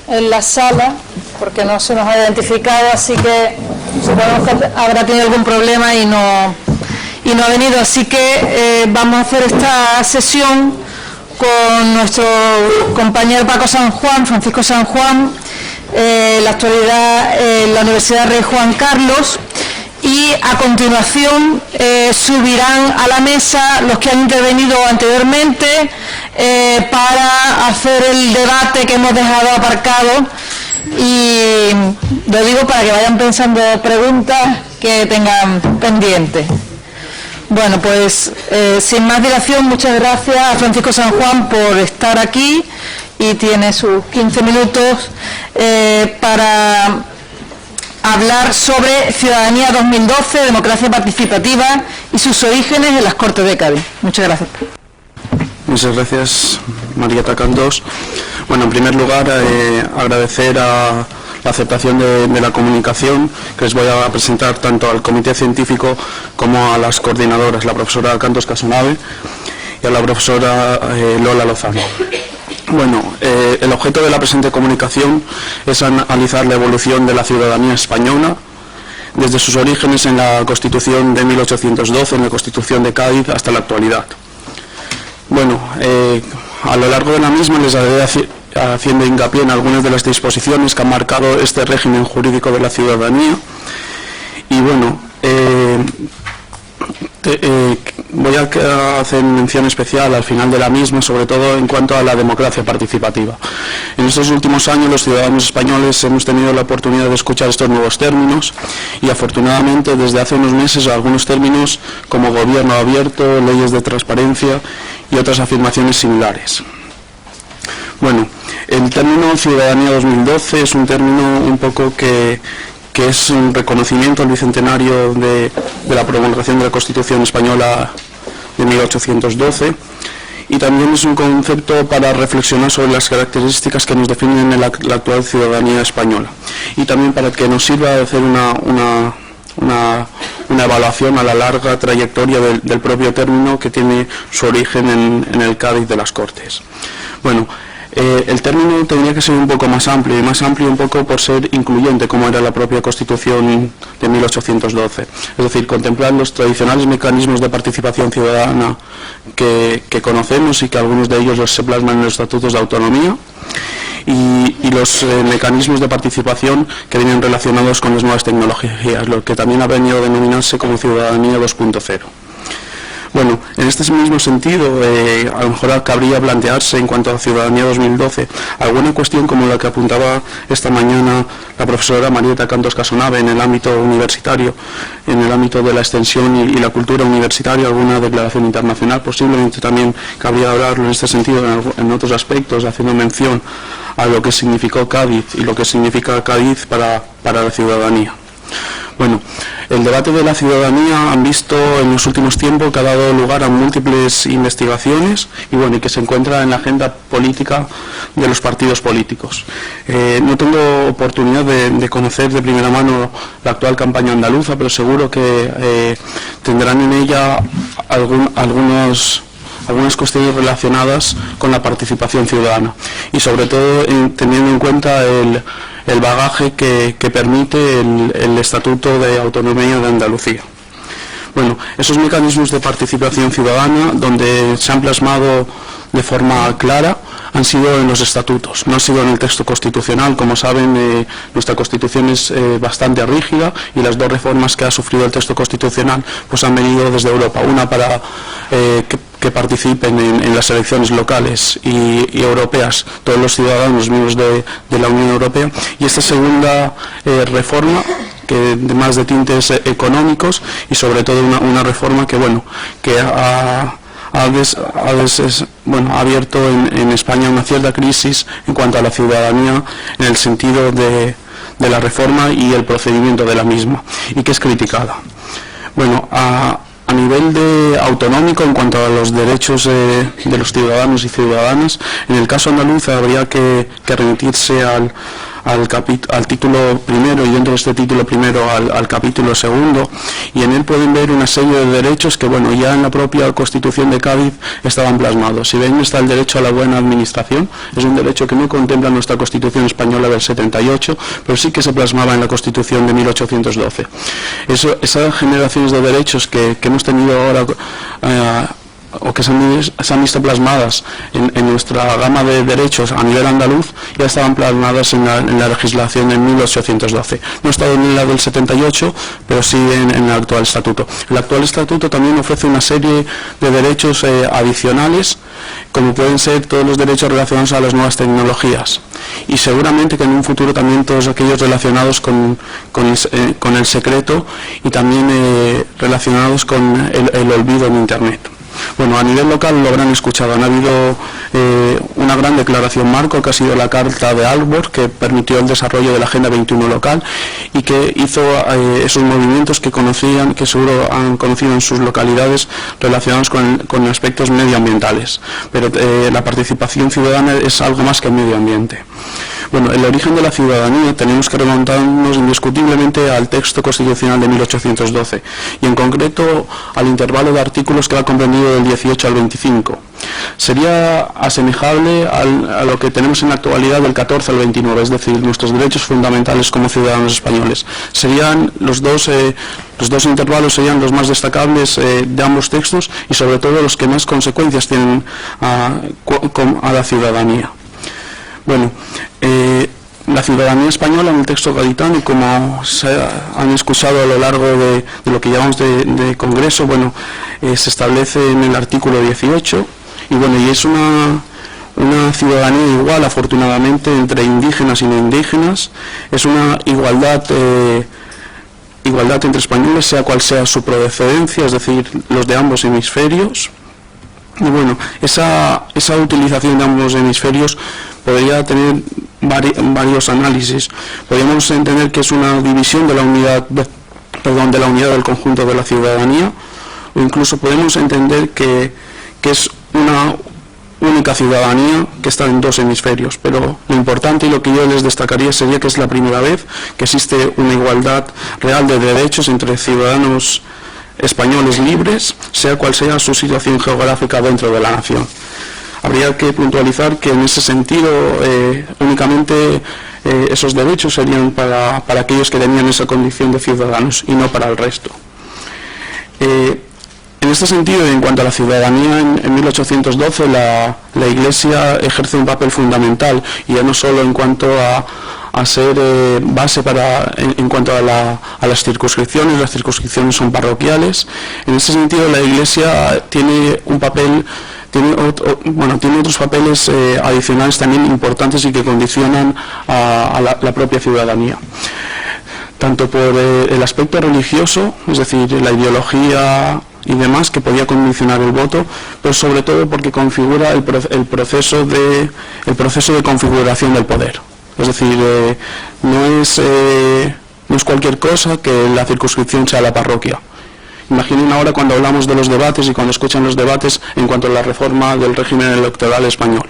en la sala, porque no se nos ha identificado, así que supongo que habrá tenido algún problema y no ha venido. Así que vamos a hacer esta sesión con nuestro compañero Paco San Juan, Francisco San Juan, la actualidad en la Universidad Rey Juan Carlos, y a continuación subirán a la mesa los que han intervenido anteriormente para hacer el debate que hemos dejado aparcado, y lo digo para que vayan pensando preguntas que tengan pendientes. Bueno, pues sin más dilación, muchas gracias a Francisco San Juan por estar aquí, y tiene sus 15 minutos para hablar sobre Ciudadanía 2012, democracia participativa y sus orígenes en las Cortes de Cádiz. Muchas gracias. Muchas gracias, Marieta Candós. Bueno, en primer lugar, agradecer a la aceptación de la comunicación que les voy a presentar tanto al comité científico como a las coordinadoras, la profesora Candós Casanave y a la profesora Lola Lozano. Bueno, el objeto de la presente comunicación es analizar la evolución de la ciudadanía española desde sus orígenes en la Constitución de 1812, en la Constitución de Cádiz, hasta la actualidad. Bueno, a lo largo de la misma les haré haciendo hincapié en algunas de las disposiciones que han marcado este régimen jurídico de la ciudadanía. Y bueno, voy a hacer mención especial al final de la misma, sobre todo en cuanto a la democracia participativa. En estos últimos años los ciudadanos españoles hemos tenido la oportunidad de escuchar estos nuevos términos, y afortunadamente desde hace unos meses algunos términos como gobierno abierto, leyes de transparencia y otras afirmaciones similares. Bueno, el término Ciudadanía 2012 es un término un poco que es un reconocimiento al bicentenario de la promulgación de la Constitución española de 1812, y también es un concepto para reflexionar sobre las características que nos definen en la actual ciudadanía española, y también para que nos sirva de hacer una evaluación a la larga trayectoria del propio término, que tiene su origen en el Cádiz de las Cortes. Bueno, el término tendría que ser un poco más amplio, y más amplio un poco por ser incluyente, como era la propia Constitución de 1812. Es decir, contemplar los tradicionales mecanismos de participación ciudadana que conocemos, y que algunos de ellos se plasman en los estatutos de autonomía, y los mecanismos de participación que vienen relacionados con las nuevas tecnologías, lo que también ha venido a denominarse como Ciudadanía 2.0. Bueno, en este mismo sentido, a lo mejor cabría plantearse, en cuanto a Ciudadanía 2012, alguna cuestión como la que apuntaba esta mañana la profesora Marieta Candós Casanave en el ámbito universitario, en el ámbito de la extensión y la cultura universitaria, alguna declaración internacional. Posiblemente también cabría hablarlo en este sentido en otros aspectos, haciendo mención a lo que significó Cádiz y lo que significa Cádiz para la ciudadanía. Bueno, el debate de la ciudadanía han visto en los últimos tiempos que ha dado lugar a múltiples investigaciones, y bueno, y que se encuentra en la agenda política de los partidos políticos. No tengo oportunidad de conocer de primera mano la actual campaña andaluza, pero seguro que tendrán en ella algunas cuestiones relacionadas con la participación ciudadana, y sobre todo teniendo en cuenta el bagaje que permite el Estatuto de Autonomía de Andalucía. Bueno, esos mecanismos de participación ciudadana, donde se han plasmado de forma clara, han sido en los estatutos, no han sido en el texto constitucional. Como saben, nuestra Constitución es bastante rígida, y las dos reformas que ha sufrido el texto constitucional pues han venido desde Europa, una para que participen en las elecciones locales y europeas todos los ciudadanos miembros de la Unión Europea, y esta segunda reforma, que más de tintes económicos, y sobre todo una reforma que ha abierto en España una cierta crisis en cuanto a la ciudadanía, en el sentido de la reforma y el procedimiento de la misma, y que es criticada. Bueno, a nivel autonómico, en cuanto a los derechos de los ciudadanos y ciudadanas, en el caso andaluz habría que remitirse al título primero y dentro de este título primero al capítulo segundo, y en él pueden ver una serie de derechos que, bueno, ya en la propia Constitución de Cádiz estaban plasmados. Si ven, está el derecho a la buena administración, es un derecho que no contempla nuestra Constitución española del 78, pero sí que se plasmaba en la Constitución de 1812. Esas generaciones de derechos que hemos tenido ahora, o que se han visto plasmadas en nuestra gama de derechos a nivel andaluz, ya estaban plasmadas en la legislación de 1812. No está en la del 78, pero sí en el actual estatuto. El actual estatuto también ofrece una serie de derechos adicionales, como pueden ser todos los derechos relacionados a las nuevas tecnologías, y seguramente que en un futuro también todos aquellos relacionados con el secreto, y también relacionados con el olvido en Internet. Bueno, a nivel local lo habrán escuchado, han habido una gran declaración marco que ha sido la Carta de Aalborg, que permitió el desarrollo de la Agenda 21 local y que hizo esos movimientos que seguro han conocido en sus localidades relacionados con aspectos medioambientales. Pero la participación ciudadana es algo más que el medio ambiente. Bueno, el origen de la ciudadanía tenemos que remontarnos indiscutiblemente al texto constitucional de 1812 y en concreto al intervalo de artículos que va comprendido del 18 al 25. Sería asemejable a lo que tenemos en la actualidad del 14 al 29, es decir, nuestros derechos fundamentales como ciudadanos españoles. Serían los dos intervalos serían los más destacables de ambos textos y sobre todo los que más consecuencias tienen a la ciudadanía. Bueno, la ciudadanía española en el texto gaditano, como se han escuchado a lo largo de lo que llamamos de Congreso, bueno, se establece en el artículo 18 y bueno, y es una ciudadanía igual, afortunadamente, entre indígenas y no indígenas. Es una igualdad entre españoles, sea cual sea su procedencia, es decir, los de ambos hemisferios. Y bueno, esa utilización de ambos hemisferios podría tener varios análisis. Podríamos entender que es una división de la unidad del conjunto de la ciudadanía, o incluso podemos entender que es una única ciudadanía que está en dos hemisferios, pero lo importante y lo que yo les destacaría sería que es la primera vez que existe una igualdad real de derechos entre ciudadanos españoles libres, sea cual sea su situación geográfica dentro de la nación. Habría que puntualizar que en ese sentido únicamente esos derechos serían para aquellos que tenían esa condición de ciudadanos y no para el resto. En este sentido, en cuanto a la ciudadanía, en 1812 la Iglesia ejerce un papel fundamental, y ya no solo en cuanto a ser base en cuanto a las circunscripciones son parroquiales. En ese sentido la Iglesia tiene un papel, tiene otros papeles adicionales también importantes y que condicionan a la propia ciudadanía, tanto por el aspecto religioso, es decir, la ideología y demás, que podía condicionar el voto, pero sobre todo porque configura el proceso de configuración del poder. Es decir, no es cualquier cosa que la circunscripción sea la parroquia. Imaginen ahora cuando hablamos de los debates y cuando escuchan los debates en cuanto a la reforma del régimen electoral español.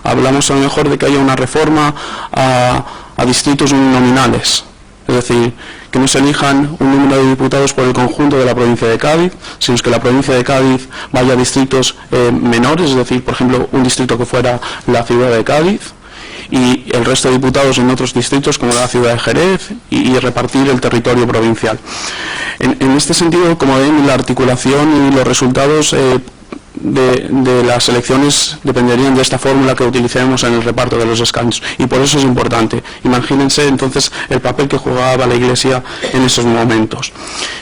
Hablamos a lo mejor de que haya una reforma a distritos uninominales, es decir, que no se elijan un número de diputados por el conjunto de la provincia de Cádiz, sino que la provincia de Cádiz vaya a distritos menores, es decir, por ejemplo, un distrito que fuera la ciudad de Cádiz, y el resto de diputados en otros distritos como la ciudad de Jerez y repartir el territorio provincial. En este sentido, como ven, la articulación y los resultados de las elecciones dependerían de esta fórmula que utilicemos en el reparto de los escaños, y por eso es importante. Imagínense entonces el papel que jugaba la Iglesia en esos momentos,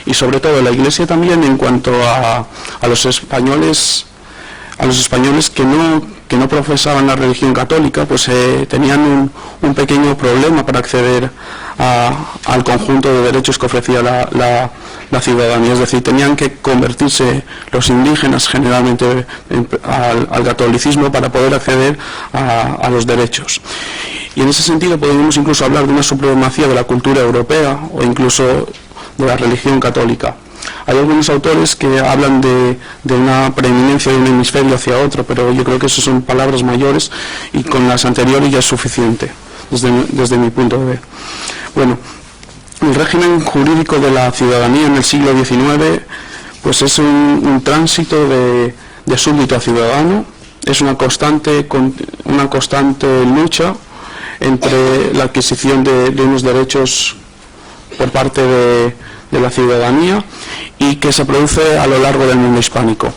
y sobre todo la Iglesia también en cuanto a los españoles que no profesaban la religión católica, pues tenían un pequeño problema para acceder al conjunto de derechos que ofrecía la ciudadanía, es decir, tenían que convertirse los indígenas generalmente al catolicismo para poder acceder a los derechos. Y en ese sentido podemos incluso hablar de una supremacía de la cultura europea o incluso de la religión católica. Hay algunos autores que hablan de una preeminencia de un hemisferio hacia otro, pero yo creo que eso son palabras mayores y con las anteriores ya es suficiente. desde mi punto de ver. Bueno, el régimen jurídico de la ciudadanía en el siglo XIX pues es un tránsito de súbdito a ciudadano, es una constante lucha entre la adquisición de unos derechos por parte de la ciudadanía y que se produce a lo largo del mundo hispánico.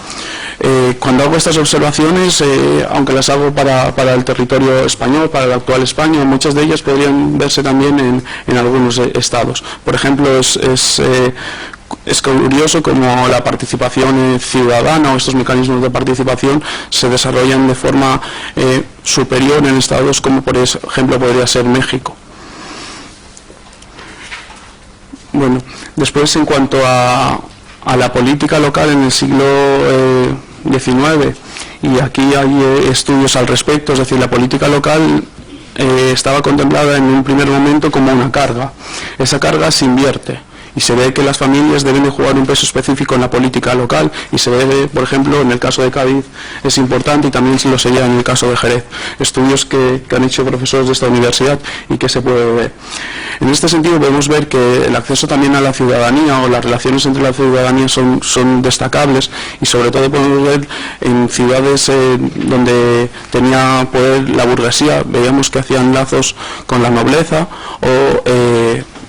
Cuando hago estas observaciones, aunque las hago para el territorio español, para la actual España, muchas de ellas podrían verse también en algunos estados. Por ejemplo, es curioso cómo la participación ciudadana o estos mecanismos de participación se desarrollan de forma superior en estados como por ejemplo podría ser México. Bueno, después en cuanto a la política local en el siglo XIX, y aquí hay estudios al respecto, es decir, la política local estaba contemplada en un primer momento como una carga. Esa carga se invierte y se ve que las familias deben de jugar un peso específico en la política local, y se ve, por ejemplo, en el caso de Cádiz es importante, y también lo sería en el caso de Jerez. Estudios que han hecho profesores de esta universidad y que se puede ver. En este sentido podemos ver que el acceso también a la ciudadanía o las relaciones entre la ciudadanía son destacables, y sobre todo podemos ver en ciudades donde tenía poder la burguesía, veíamos que hacían lazos con la nobleza, o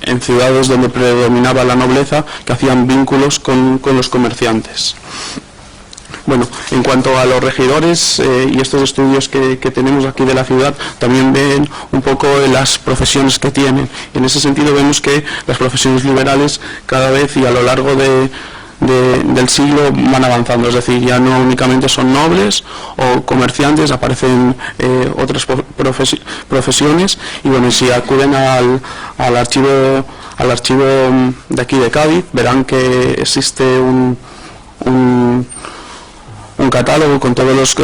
en ciudades donde predominaba la nobleza, que hacían vínculos con los comerciantes. Bueno, en cuanto a los regidores y estos estudios que tenemos aquí de la ciudad, también ven un poco las profesiones que tienen. En ese sentido vemos que las profesiones liberales cada vez y a lo largo del siglo van avanzando, es decir, ya no únicamente son nobles o comerciantes, aparecen otras profesiones, y bueno, si acuden al archivo de aquí de Cádiz, verán que existe un catálogo con todos los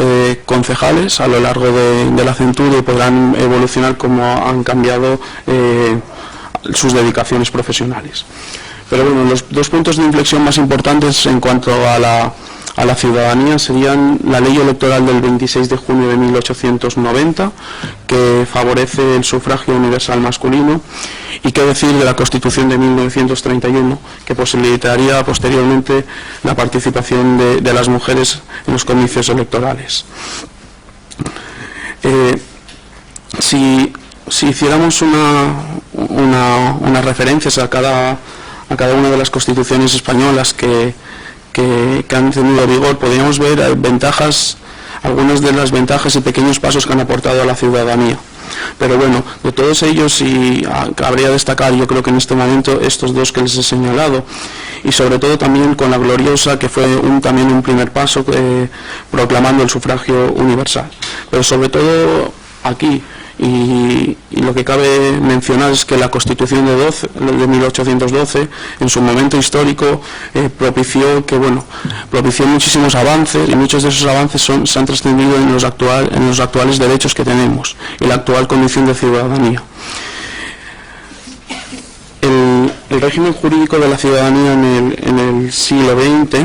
concejales a lo largo de la centuria, y podrán evolucionar cómo han cambiado sus dedicaciones profesionales. Pero bueno, los dos puntos de inflexión más importantes en cuanto a la ciudadanía serían la ley electoral del 26 de junio de 1890, que favorece el sufragio universal masculino, y qué decir de la Constitución de 1931, que posibilitaría posteriormente la participación de las mujeres en los comicios electorales. Si hiciéramos unas referencias a cada una de las constituciones españolas que han tenido vigor, podríamos ver algunas de las ventajas y pequeños pasos que han aportado a la ciudadanía. Pero bueno, de todos ellos, y habría destacar, yo creo que en este momento, estos dos que les he señalado, y sobre todo también con la gloriosa, que fue también un primer paso proclamando el sufragio universal. Pero sobre todo aquí, y lo que cabe mencionar es que la Constitución de 1812, en su momento histórico, propició muchísimos avances, y muchos de esos avances se han trascendido en los actuales derechos que tenemos y la actual condición de ciudadanía. El régimen jurídico de la ciudadanía en el siglo XX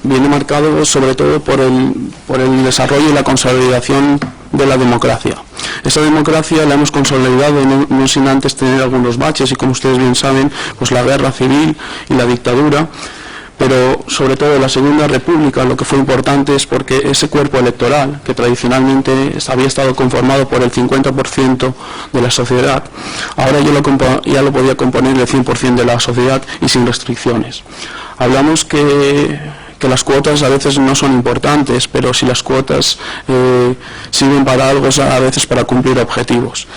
viene marcado sobre todo por el desarrollo y la consolidación de la democracia. Esa democracia la hemos consolidado no sin antes tener algunos baches, y como ustedes bien saben, pues la guerra civil y la dictadura, pero sobre todo la Segunda República lo que fue importante es porque ese cuerpo electoral, que tradicionalmente había estado conformado por el 50% de la sociedad, ahora ya lo podía componer el 100% de la sociedad y sin restricciones. Hablamos que las cuotas a veces no son importantes, pero si las cuotas sirven para algo, es a veces para cumplir objetivos.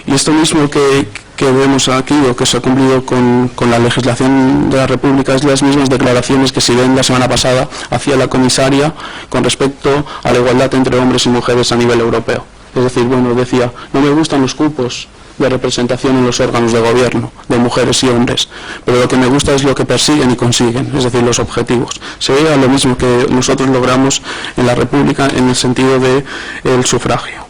Y esto mismo que vemos aquí, o que se ha cumplido con la legislación de la República, es las mismas declaraciones que la semana pasada hacía la comisaria con respecto a la igualdad entre hombres y mujeres a nivel europeo. Es decir, bueno, decía, no me gustan los cupos de representación en los órganos de gobierno, de mujeres y hombres, pero lo que me gusta es lo que persiguen y consiguen, es decir, los objetivos. Sería lo mismo que nosotros logramos en la República en el sentido del sufragio.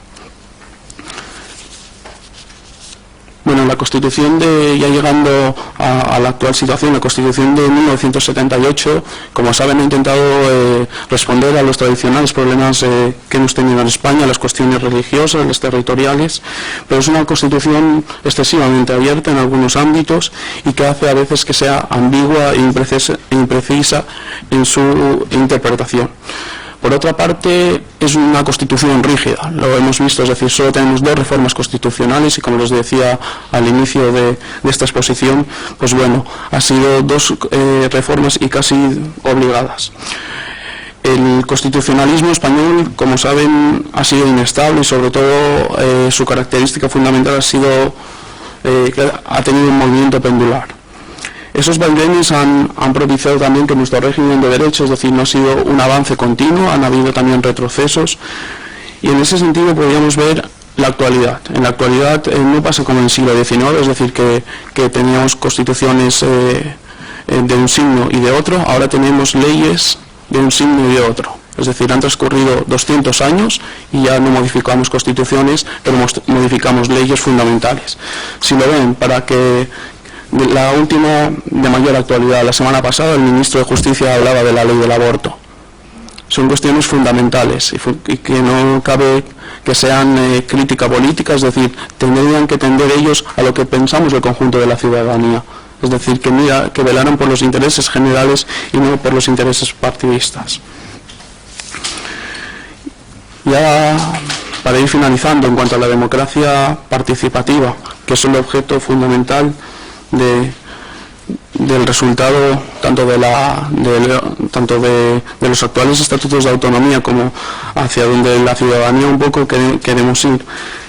Bueno, Bueno, la Constitución ya llegando a la actual situación, la Constitución de 1978, como saben, ha intentado responder a los tradicionales problemas que hemos tenido en España, las cuestiones religiosas, las territoriales, pero es una Constitución excesivamente abierta en algunos ámbitos y que hace a veces que sea ambigua e imprecisa en su interpretación. Por otra parte, es una Constitución rígida, lo hemos visto, es decir, solo tenemos 2 reformas constitucionales y, como les decía al inicio de esta exposición, pues bueno, ha sido 2 reformas y casi obligadas. El constitucionalismo español, como saben, ha sido inestable y sobre todo su característica fundamental ha sido que ha tenido un movimiento pendular. Esos vaivenes han propiciado también que nuestro régimen de derechos, es decir, no ha sido un avance continuo, han habido también retrocesos, y en ese sentido podríamos ver la actualidad. En la actualidad no pasa como en el siglo XIX, es decir, que teníamos constituciones de un signo y de otro, ahora tenemos leyes de un signo y de otro. Es decir, han transcurrido 200 años y ya no modificamos constituciones, pero modificamos leyes fundamentales. Si lo ven, para que la última de mayor actualidad, la semana pasada el ministro de Justicia hablaba de la ley del aborto. Son cuestiones fundamentales y que no cabe que sean crítica política, es decir, tendrían que tender ellos a lo que pensamos el conjunto de la ciudadanía. Es decir, que velaran por los intereses generales y no por los intereses partidistas. Ya para ir finalizando, en cuanto a la democracia participativa, que es el objeto fundamental del resultado tanto de los actuales estatutos de autonomía como hacia donde la ciudadanía un poco queremos ir,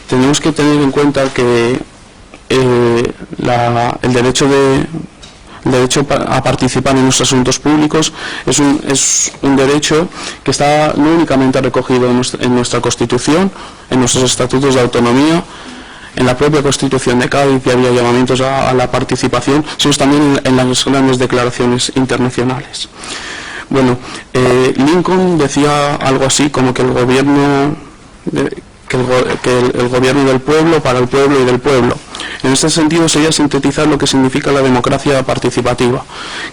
tenemos que tener en cuenta que el derecho a participar en los asuntos públicos es un derecho que está no únicamente recogido en nuestra Constitución, en nuestros estatutos de autonomía, en la propia Constitución de Cádiz, que había llamamientos a la participación, sino también en las grandes declaraciones internacionales. Bueno, Lincoln decía algo así como que el gobierno del pueblo, para el pueblo y del pueblo. En este sentido sería sintetizar lo que significa la democracia participativa,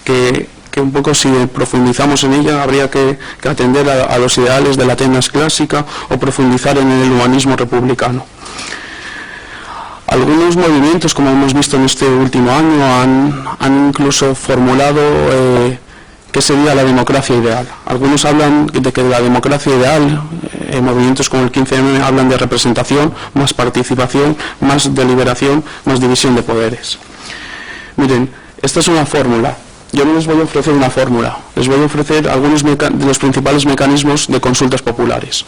que un poco, si profundizamos en ella, habría que atender a los ideales de la Atenas clásica o profundizar en el humanismo republicano. Algunos movimientos, como hemos visto en este último año, han incluso formulado qué sería la democracia ideal. Algunos hablan de que la democracia ideal, movimientos como el 15M, hablan de representación, más participación, más deliberación, más división de poderes. Miren, esta es una fórmula. Yo no les voy a ofrecer una fórmula, les voy a ofrecer algunos de los principales mecanismos de consultas populares.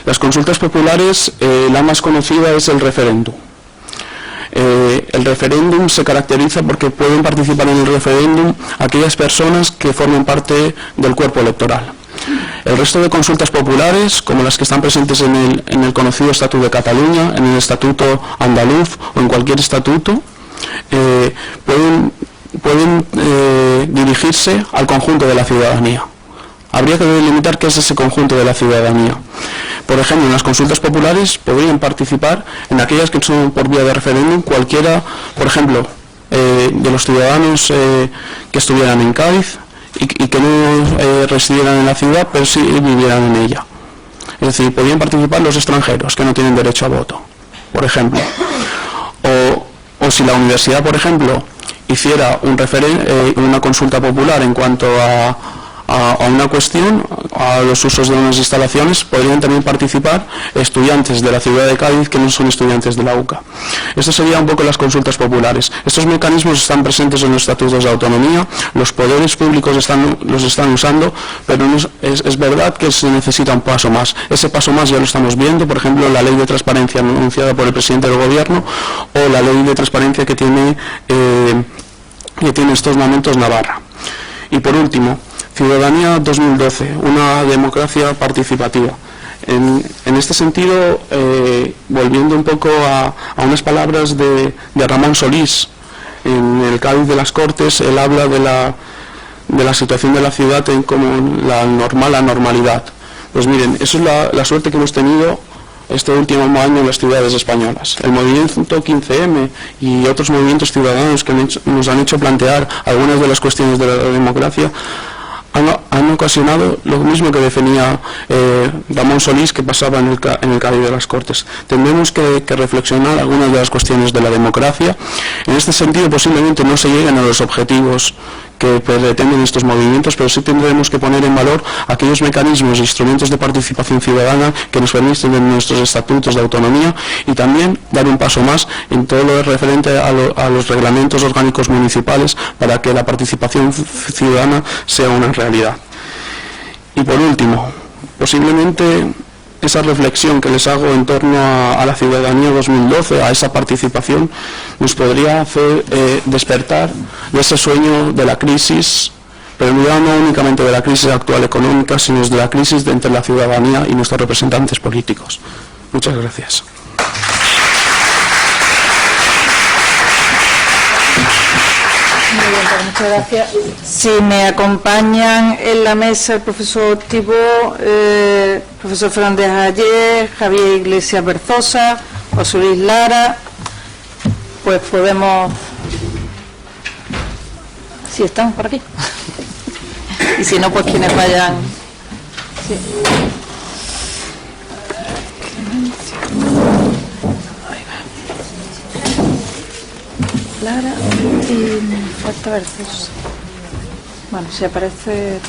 Las consultas populares, la más conocida es el referéndum. El referéndum se caracteriza porque pueden participar en el referéndum aquellas personas que forman parte del cuerpo electoral. El resto de consultas populares, como las que están presentes en el conocido Estatuto de Cataluña, en el Estatuto Andaluz o en cualquier estatuto, pueden dirigirse al conjunto de la ciudadanía. Habría que delimitar qué es ese conjunto de la ciudadanía. Por ejemplo, en las consultas populares podrían participar en aquellas que son por vía de referéndum cualquiera, por ejemplo, de los ciudadanos que estuvieran en Cádiz y que no residieran en la ciudad, pero sí vivieran en ella. Es decir, podrían participar los extranjeros que no tienen derecho a voto, por ejemplo. O si la universidad, por ejemplo, hiciera una consulta popular en cuanto a una cuestión, a los usos de unas instalaciones, podrían también participar estudiantes de la ciudad de Cádiz que no son estudiantes de la UCA. Estas serían un poco las consultas populares. Estos mecanismos están presentes en los estatutos de autonomía, los poderes públicos los están usando, pero es verdad que se necesita un paso más. Ese paso más ya lo estamos viendo, por ejemplo, la ley de transparencia anunciada por el presidente del gobierno o la ley de transparencia que tiene en estos momentos Navarra. Y por último, Ciudadanía 2012, una democracia participativa. En este sentido, volviendo un poco a unas palabras de Ramón Solís, en el Cádiz de las Cortes, él habla de la situación de la ciudad como la normalidad. Pues miren, eso es la suerte que hemos tenido este último año en las ciudades españolas. El movimiento 15M y otros movimientos ciudadanos que nos han hecho plantear algunas de las cuestiones de la democracia han ocasionado lo mismo que definía Ramón Solís, que pasaba en el Cádiz de las Cortes. Tendremos que reflexionar algunas de las cuestiones de la democracia. En este sentido, posiblemente no se lleguen a los objetivos que pretenden estos movimientos, pero sí tendremos que poner en valor aquellos mecanismos e instrumentos de participación ciudadana que nos permiten en nuestros estatutos de autonomía, y también dar un paso más en todo lo referente a los reglamentos orgánicos municipales para que la participación ciudadana sea una realidad. Y por último, posiblemente esa reflexión que les hago en torno a la ciudadanía 2012, a esa participación, nos podría hacer despertar de ese sueño de la crisis, pero ya no únicamente de la crisis actual económica, sino de la crisis entre la ciudadanía y nuestros representantes políticos. Muchas gracias. Muy bien, pues muchas gracias. Si me acompañan en la mesa el profesor Thibault, profesor Fernández Ayer, Javier Iglesias Berzosa, José Luis Lara, pues podemos... Si están por aquí. Y si no, pues quienes vayan... Sí. Lara y falta Berzosa. Bueno, si aparece...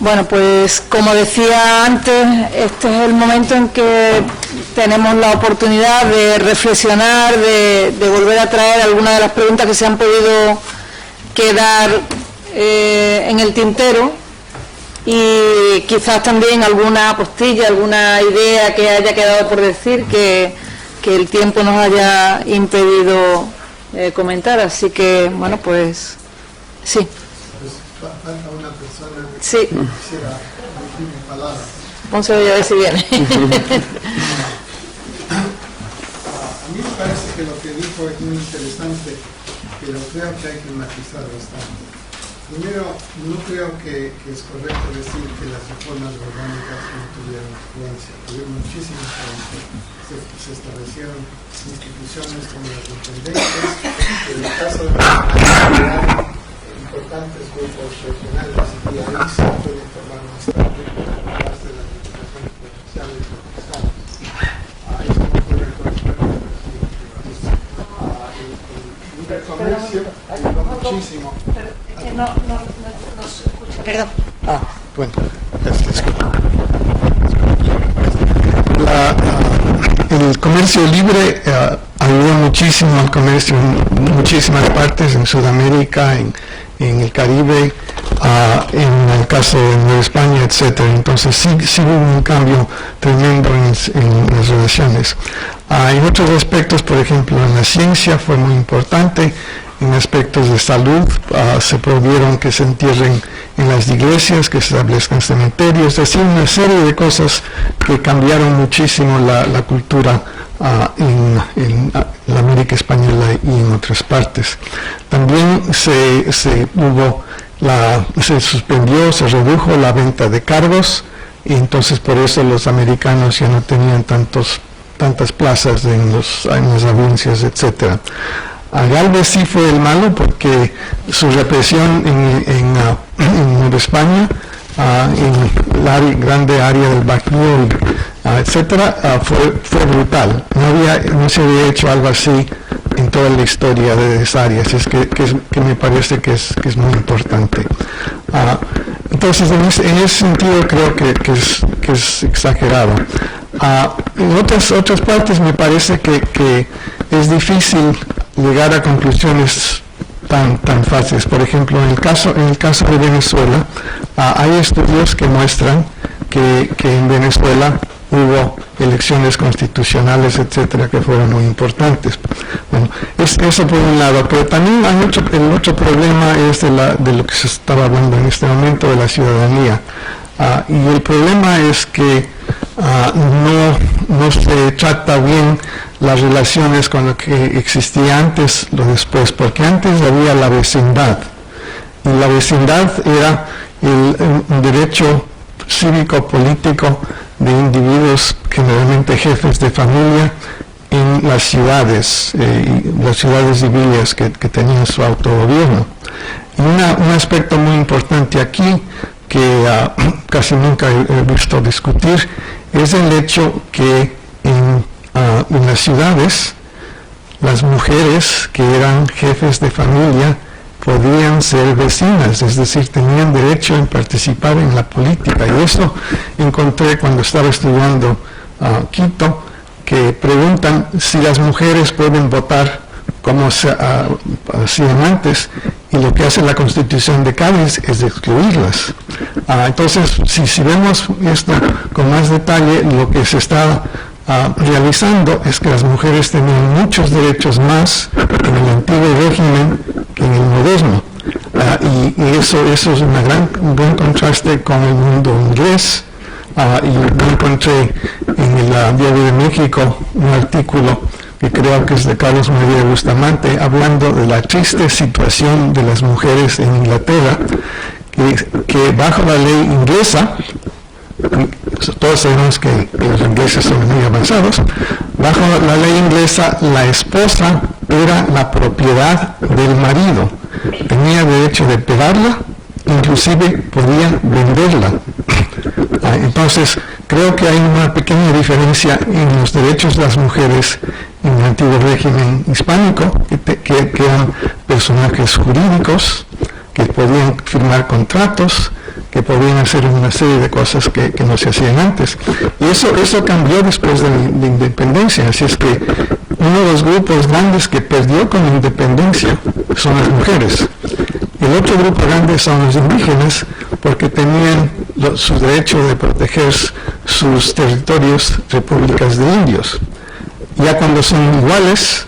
Bueno, pues como decía antes, este es el momento en que tenemos la oportunidad de reflexionar, de volver a traer algunas de las preguntas que se han podido quedar en el tintero, y quizás también alguna postilla, alguna idea que haya quedado por decir que el tiempo nos haya impedido comentar. Así que, bueno, pues sí. Falta una persona que sí. quisiera decir mi palabra. Vamos a ver si viene. A mí me parece que lo que dijo es muy interesante, pero creo que hay que matizar bastante. Primero, no creo que es correcto decir que las reformas orgánicas no tuvieron influencia. Tuvieron muchísima influencia. Se establecieron instituciones como las intendencias, en el caso de la importantes grupos regionales, y ahí se puede informar más tarde a base de las diputaciones provinciales y locales. Esto no ocurre con los el comercio ayudó muchísimo. No se escucha. Perdón. Bueno, disculpa. El comercio libre ayudó muchísimo al comercio en muchísimas partes, en Sudamérica, en el Caribe, en el caso de Nueva España, etc. Entonces sí hubo un cambio tremendo en las relaciones. En otros aspectos, por ejemplo, en la ciencia fue muy importante. En aspectos de salud, se prohibieron que se entierren en las iglesias, que se establezcan cementerios, es decir, una serie de cosas que cambiaron muchísimo la cultura en la América Española y en otras partes. También se suspendió, se redujo la venta de cargos, y entonces por eso los americanos ya no tenían tantas plazas en las audiencias, etcétera. Gálvez sí fue el malo porque su represión en Nueva España, en la grande área del Bajío, etcétera, fue brutal. No se había hecho algo así en toda la historia de esas áreas. Es que me parece que es muy importante. Entonces, en ese sentido creo que es exagerado. En otras partes me parece que es difícil llegar a conclusiones tan fáciles. Por ejemplo, en el caso de Venezuela, hay estudios que muestran que en Venezuela hubo elecciones constitucionales, etcétera, que fueron muy importantes. Bueno, eso por un lado, pero también el otro problema es de lo que se estaba hablando en este momento, de la ciudadanía. Y el problema es que no se trata bien las relaciones con lo que existía antes o después, porque antes había la vecindad, y la vecindad era un derecho cívico-político de individuos, generalmente jefes de familia, en las ciudades y villas que tenían su autogobierno. Y un aspecto muy importante aquí, que casi nunca he visto discutir, es el hecho que en las ciudades las mujeres que eran jefes de familia podían ser vecinas, es decir, tenían derecho a participar en la política. Y eso encontré cuando estaba estudiando Quito, que preguntan si las mujeres pueden votar como hacían antes, y lo que hace la Constitución de Cádiz es excluirlas. Entonces, si vemos esto con más detalle, lo que se está realizando es que las mujeres tenían muchos derechos más en el antiguo régimen que en el moderno. Y eso es un gran contraste con el mundo inglés. Y yo encontré en el Diario de México un artículo que creo que es de Carlos María Bustamante, hablando de la triste situación de las mujeres en Inglaterra, que bajo la ley inglesa, todos sabemos que los ingleses son muy avanzados, bajo la ley inglesa la esposa era la propiedad del marido, tenía derecho de pegarla, inclusive podía venderla. Entonces creo que hay una pequeña diferencia en los derechos de las mujeres en el antiguo régimen hispánico, que eran personajes jurídicos, que podían firmar contratos, que podían hacer una serie de cosas que no se hacían antes. Y eso cambió después de la independencia, así es que uno de los grupos grandes que perdió con la independencia son las mujeres. El otro grupo grande son los indígenas, porque tenían su derecho de proteger sus territorios, repúblicas de indios. Ya cuando son iguales,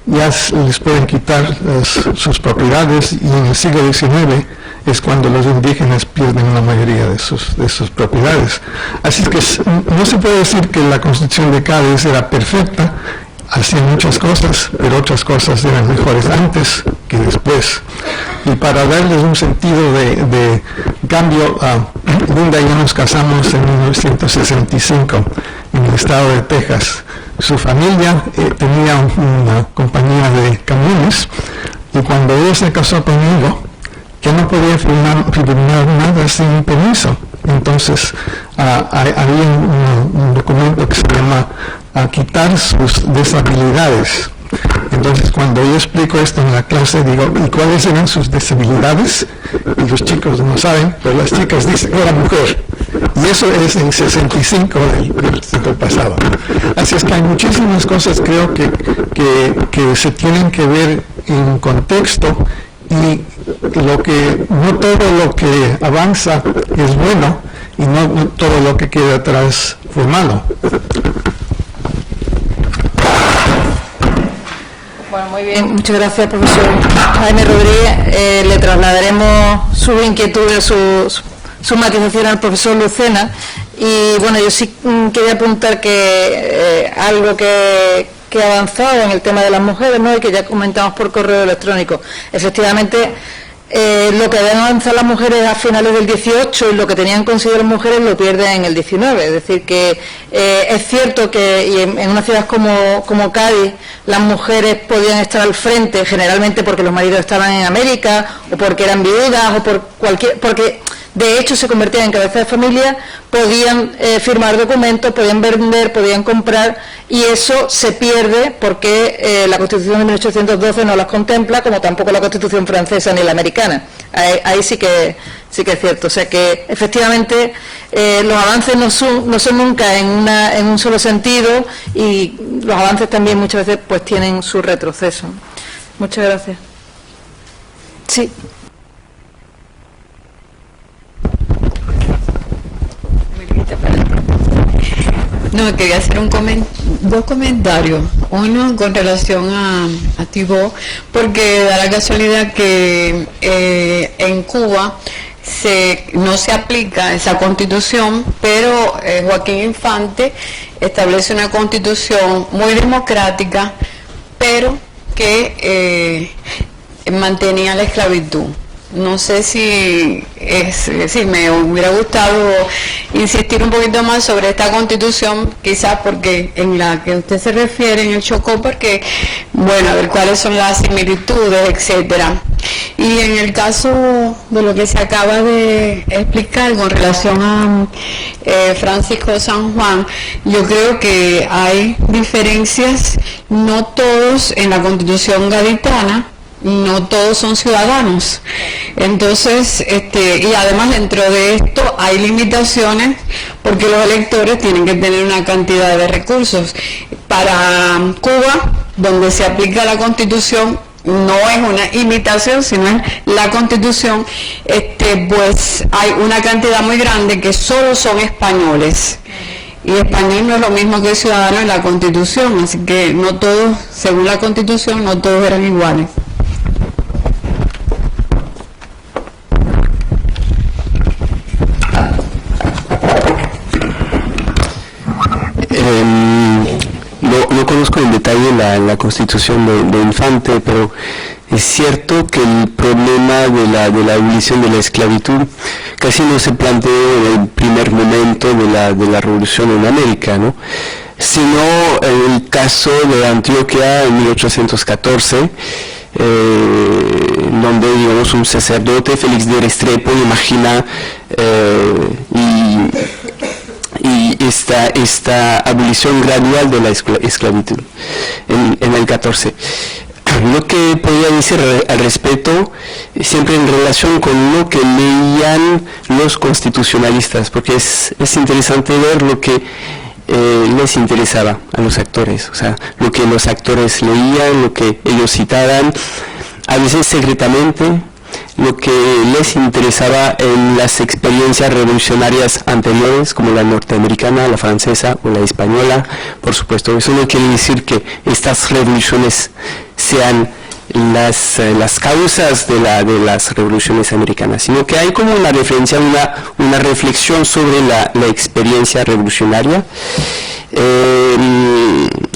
ya les pueden quitar sus propiedades, y en el siglo XIX es cuando los indígenas pierden la mayoría de sus propiedades. Así que no se puede decir que la Constitución de Cádiz era perfecta, hacía muchas cosas, pero otras cosas eran mejores antes que después. Y para darles un sentido de cambio, Linda y yo nos casamos en 1965 en el estado de Texas. Su familia tenía una compañía de camiones, y cuando ella se casó conmigo, yo no podía firmar nada sin permiso. Entonces había un documento que se llama quitar sus deshabilidades. Entonces cuando yo explico esto en la clase, digo, ¿y cuáles eran sus deshabilidades? Y los chicos no saben, pero las chicas dicen, era mujer. Y eso es en 65 del siglo pasado. Así es que hay muchísimas cosas, creo que se tienen que ver en contexto, y no todo lo que avanza es bueno, y no todo lo que queda atrás fue malo. Bueno, muy bien, muchas gracias, profesor Jaime Rodríguez. Le trasladaremos sus inquietudes, su matización al profesor Lucena. Y bueno, yo sí quería apuntar que algo que ha avanzado en el tema de las mujeres, ¿no?, y que ya comentamos por correo electrónico. Efectivamente, lo que deben avanzar las mujeres a finales del 18 y lo que tenían conseguido las mujeres lo pierden en el 19. Es decir, que es cierto que y en una ciudad como Cádiz las mujeres podían estar al frente, generalmente porque los maridos estaban en América, o porque eran viudas, o porque de hecho se convertían en cabeza de familia, podían firmar documentos, podían vender, podían comprar, y eso se pierde porque la Constitución de 1812 no las contempla, como tampoco la Constitución francesa ni la americana. Ahí sí que es cierto. O sea que efectivamente los avances no son nunca en un solo sentido, y los avances también muchas veces pues tienen su retroceso. Muchas gracias. Sí. No, quería hacer dos comentarios. Uno con relación a Tibó, porque da la casualidad que en Cuba no se aplica esa constitución, pero Joaquín Infante establece una constitución muy democrática, pero que mantenía la esclavitud. no sé si me hubiera gustado insistir un poquito más sobre esta constitución, quizás porque en la que usted se refiere, en el Chocó, porque, bueno, a ver cuáles son las similitudes, etcétera. Y en el caso de lo que se acaba de explicar con relación a Francisco San Juan, yo creo que hay diferencias, no todos en la constitución gaditana, no todos son ciudadanos. Entonces, y además dentro de esto hay limitaciones porque los electores tienen que tener una cantidad de recursos. Para Cuba, donde se aplica la Constitución, no es una imitación, sino es la Constitución, pues hay una cantidad muy grande que solo son españoles. Y español no es lo mismo que ciudadano en la Constitución, así que no todos, según la Constitución, no todos eran iguales. No conozco en detalle la constitución de Infante, pero es cierto que el problema de la abolición de la esclavitud casi no se planteó en el primer momento de la revolución en América, ¿no? Sino en el caso de Antioquia en 1814, donde, digamos, un sacerdote, Félix de Restrepo, imagina y esta abolición gradual de la esclavitud en el 14. Lo que podría decir al respecto, siempre en relación con lo que leían los constitucionalistas, porque es interesante ver lo que les interesaba a los actores, o sea, lo que los actores leían, lo que ellos citaban, a veces secretamente, lo que les interesaba en las experiencias revolucionarias anteriores, como la norteamericana, la francesa o la española. Por supuesto, eso no quiere decir que estas revoluciones sean las causas de las revoluciones americanas, sino que hay como una referencia, una reflexión sobre la experiencia revolucionaria.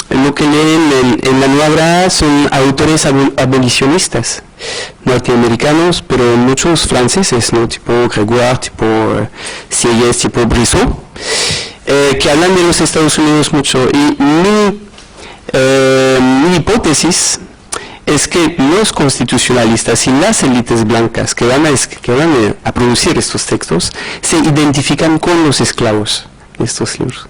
Lo que leen en la Nueva Granada son autores abolicionistas norteamericanos, pero muchos franceses, ¿no? Tipo Grégoire, tipo Sieyès, tipo Brissot, que hablan de los Estados Unidos mucho. Y mi hipótesis es que los constitucionalistas y las élites blancas que van a producir estos textos se identifican con los esclavos de estos libros.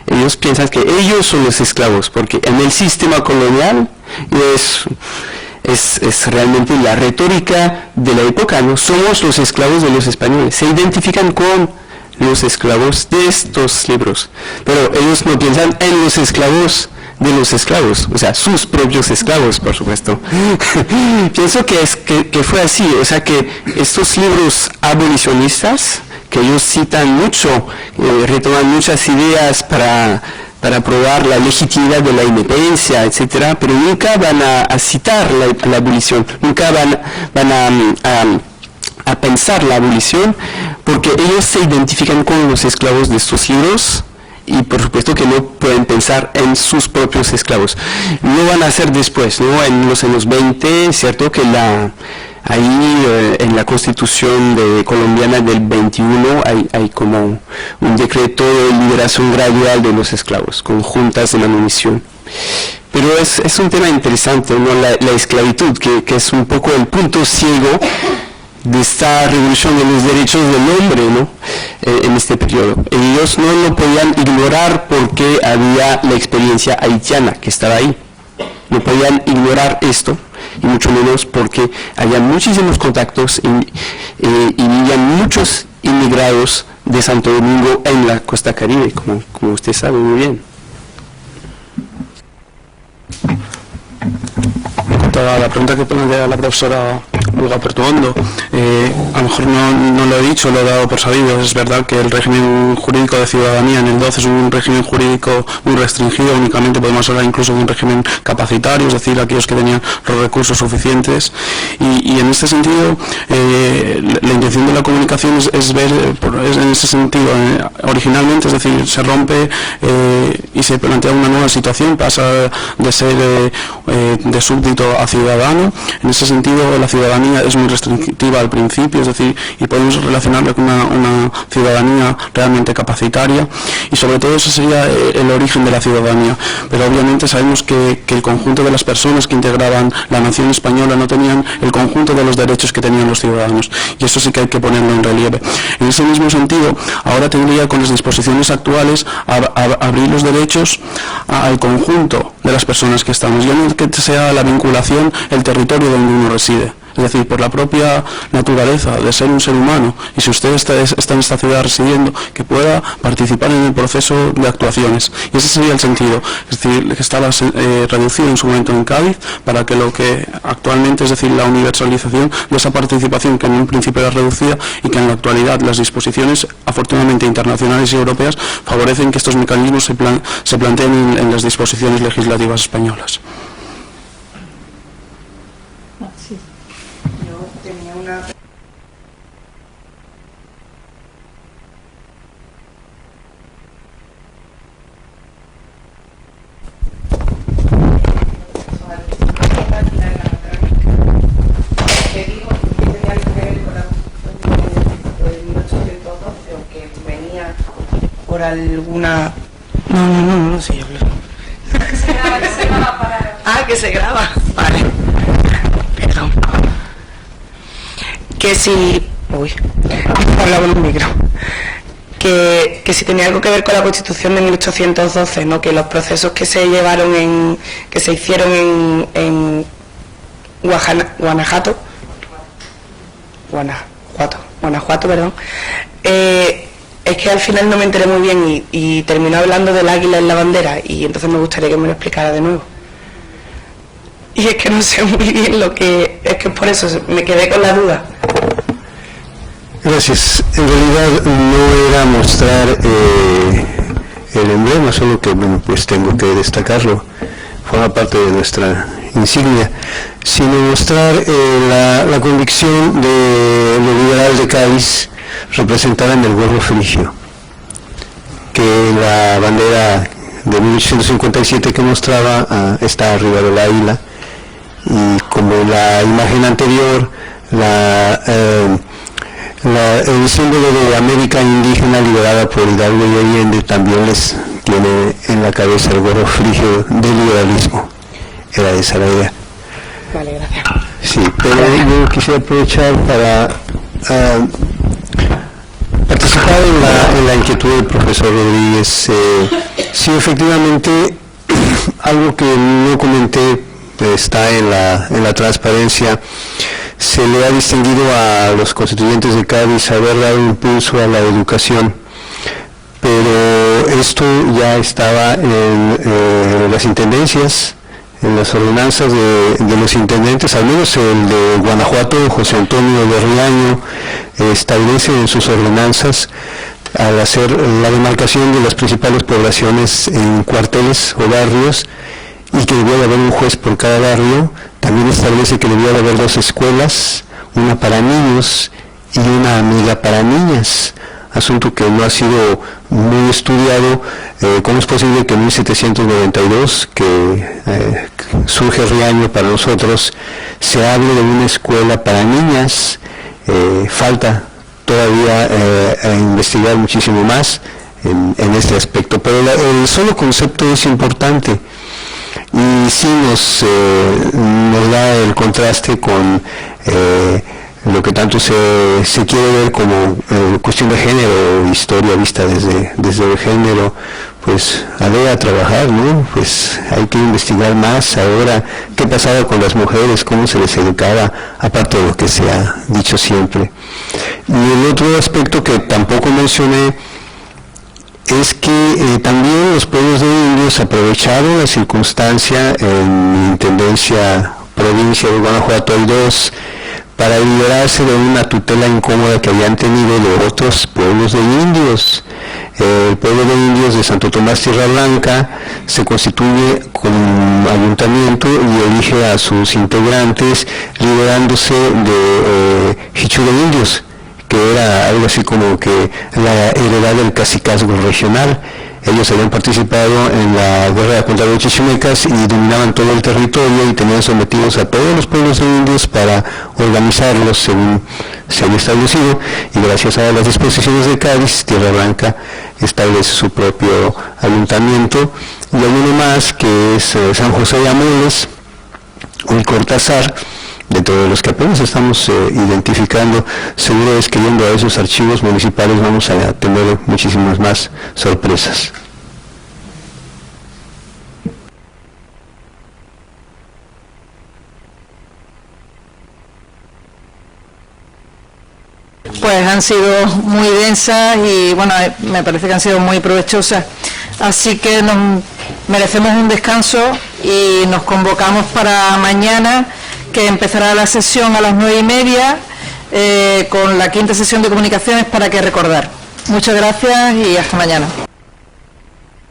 Ellos piensan que ellos son los esclavos, porque en el sistema colonial es realmente la retórica de la época, ¿no? Somos los esclavos de los españoles. Se identifican con los esclavos de estos libros, pero ellos no piensan en los esclavos de los esclavos, o sea, sus propios esclavos, por supuesto. Pienso que fue así, o sea, que estos libros abolicionistas, que ellos citan mucho, retoman muchas ideas para probar la legitimidad de la independencia, etcétera, pero nunca van a citar la abolición, nunca van a pensar la abolición, porque ellos se identifican con los esclavos de estos libros, y por supuesto que no pueden pensar en sus propios esclavos. Lo van a hacer después, ¿no? En los años 20, cierto que ahí en la Constitución colombiana del 21 hay como un decreto de liberación gradual de los esclavos, con juntas de manutención. Pero es un tema interesante, ¿no? La esclavitud, que es un poco el punto ciego de esta revolución de los derechos del hombre, ¿no? En este periodo. Ellos no lo podían ignorar porque había la experiencia haitiana que estaba ahí. No podían ignorar esto, y mucho menos porque había muchísimos contactos y vivían muchos inmigrados de Santo Domingo en la costa caribe, como usted sabe muy bien. La pregunta que plantea la profesora Olga Portuondo, a lo mejor no lo he dicho, lo he dado por sabido. Es verdad que el régimen jurídico de ciudadanía en el 12 es un régimen jurídico muy restringido, únicamente podemos hablar incluso de un régimen capacitario, es decir, aquellos que tenían los recursos suficientes, y en este sentido la intención de la comunicación es ver en ese sentido originalmente, es decir, se rompe y se plantea una nueva situación, pasa de ser de súbdito a ciudadano. En ese sentido, la ciudadanía ciudadanía es muy restrictiva al principio, es decir, y podemos relacionarla con una ciudadanía realmente capacitaria, y sobre todo ese sería el origen de la ciudadanía. Pero obviamente sabemos que el conjunto de las personas que integraban la nación española no tenían el conjunto de los derechos que tenían los ciudadanos, y eso sí que hay que ponerlo en relieve. En ese mismo sentido, ahora tendría con las disposiciones actuales abrir los derechos al conjunto de las personas que estamos, ya no que sea la vinculación el territorio donde uno reside. Es decir, por la propia naturaleza de ser un ser humano, y si usted está en esta ciudad residiendo, que pueda participar en el proceso de actuaciones. Y ese sería el sentido, es decir, que estaba reducido en su momento en Cádiz, para que lo que actualmente, es decir, la universalización de esa participación, que en un principio era reducida, y que en la actualidad las disposiciones, afortunadamente internacionales y europeas, favorecen que estos mecanismos se planteen en las disposiciones legislativas españolas. Por alguna... No sé yo. Que se graba para... Ah, que se graba. Vale. Perdón. Que si... Uy, hablaba en un micro. Que si tenía algo que ver con la Constitución de 1812, ¿no? Que los procesos que se llevaron que se hicieron en Guanajuato, perdón. Es que al final no me enteré muy bien y terminó hablando del águila en la bandera, y entonces me gustaría que me lo explicara de nuevo. Y es que no sé muy bien lo que... Es que por eso me quedé con la duda. Gracias. En realidad no era mostrar el emblema, solo que, bueno, pues tengo que destacarlo, forma parte de nuestra insignia, sino mostrar la convicción de lo liberal de Cádiz, representada en el gorro frigio, que la bandera de 1857 que mostraba está arriba del águila, y como la imagen anterior, el símbolo de América indígena liberada por Hidalgo y Allende también les tiene en la cabeza el gorro frigio del liberalismo. Era esa la idea. Vale, gracias. Sí, pero yo quisiera aprovechar para participar en la inquietud del profesor Rodríguez. Sí, efectivamente, algo que no comenté está en la transparencia. Se le ha distinguido a los constituyentes de Cádiz haber dado impulso a la educación, pero esto ya estaba en las intendencias, en las ordenanzas de los intendentes, al menos el de Guanajuato, José Antonio de Riaño, establece en sus ordenanzas, al hacer la demarcación de las principales poblaciones en cuarteles o barrios, y que debía de haber un juez por cada barrio. También establece que debía de haber 2 escuelas, una para niños y una amiga para niñas, asunto que no ha sido muy estudiado. ¿Cómo es posible que en 1792, que surge Riaño para nosotros, se hable de una escuela para niñas? Falta todavía investigar muchísimo más en este aspecto, pero el solo concepto es importante, y sí nos da el contraste con lo que tanto se quiere ver como cuestión de género, historia vista desde el género. Pues a trabajar, ¿no? Pues hay que investigar más ahora qué pasaba con las mujeres, cómo se les educaba, aparte de lo que se ha dicho siempre. Y el otro aspecto que tampoco mencioné es que también los pueblos de indios aprovecharon la circunstancia en mi intendencia, provincia de Guanajuato, el 2, para liberarse de una tutela incómoda que habían tenido de otros pueblos de indios. El pueblo de indios de Santo Tomás Tierra Blanca se constituye como ayuntamiento y elige a sus integrantes, liberándose de Jichú de Indios, que era algo así como que la heredad del cacicazgo regional. Ellos habían participado en la guerra contra los chichimecas y dominaban todo el territorio y tenían sometidos a todos los pueblos indios para organizarlos según se había establecido, y gracias a las disposiciones de Cádiz, Tierra Blanca establece su propio ayuntamiento, y hay uno más que es San José de Amoles, un Cortázar, de todos los que apenas estamos identificando. Seguro es que yendo a esos archivos municipales vamos a tener muchísimas más sorpresas. Pues han sido muy densas y bueno, me parece que han sido muy provechosas, así que nos merecemos un descanso y nos convocamos para mañana, que empezará la sesión a las 9:30 con la quinta sesión de comunicaciones para que recordar. Muchas gracias y hasta mañana.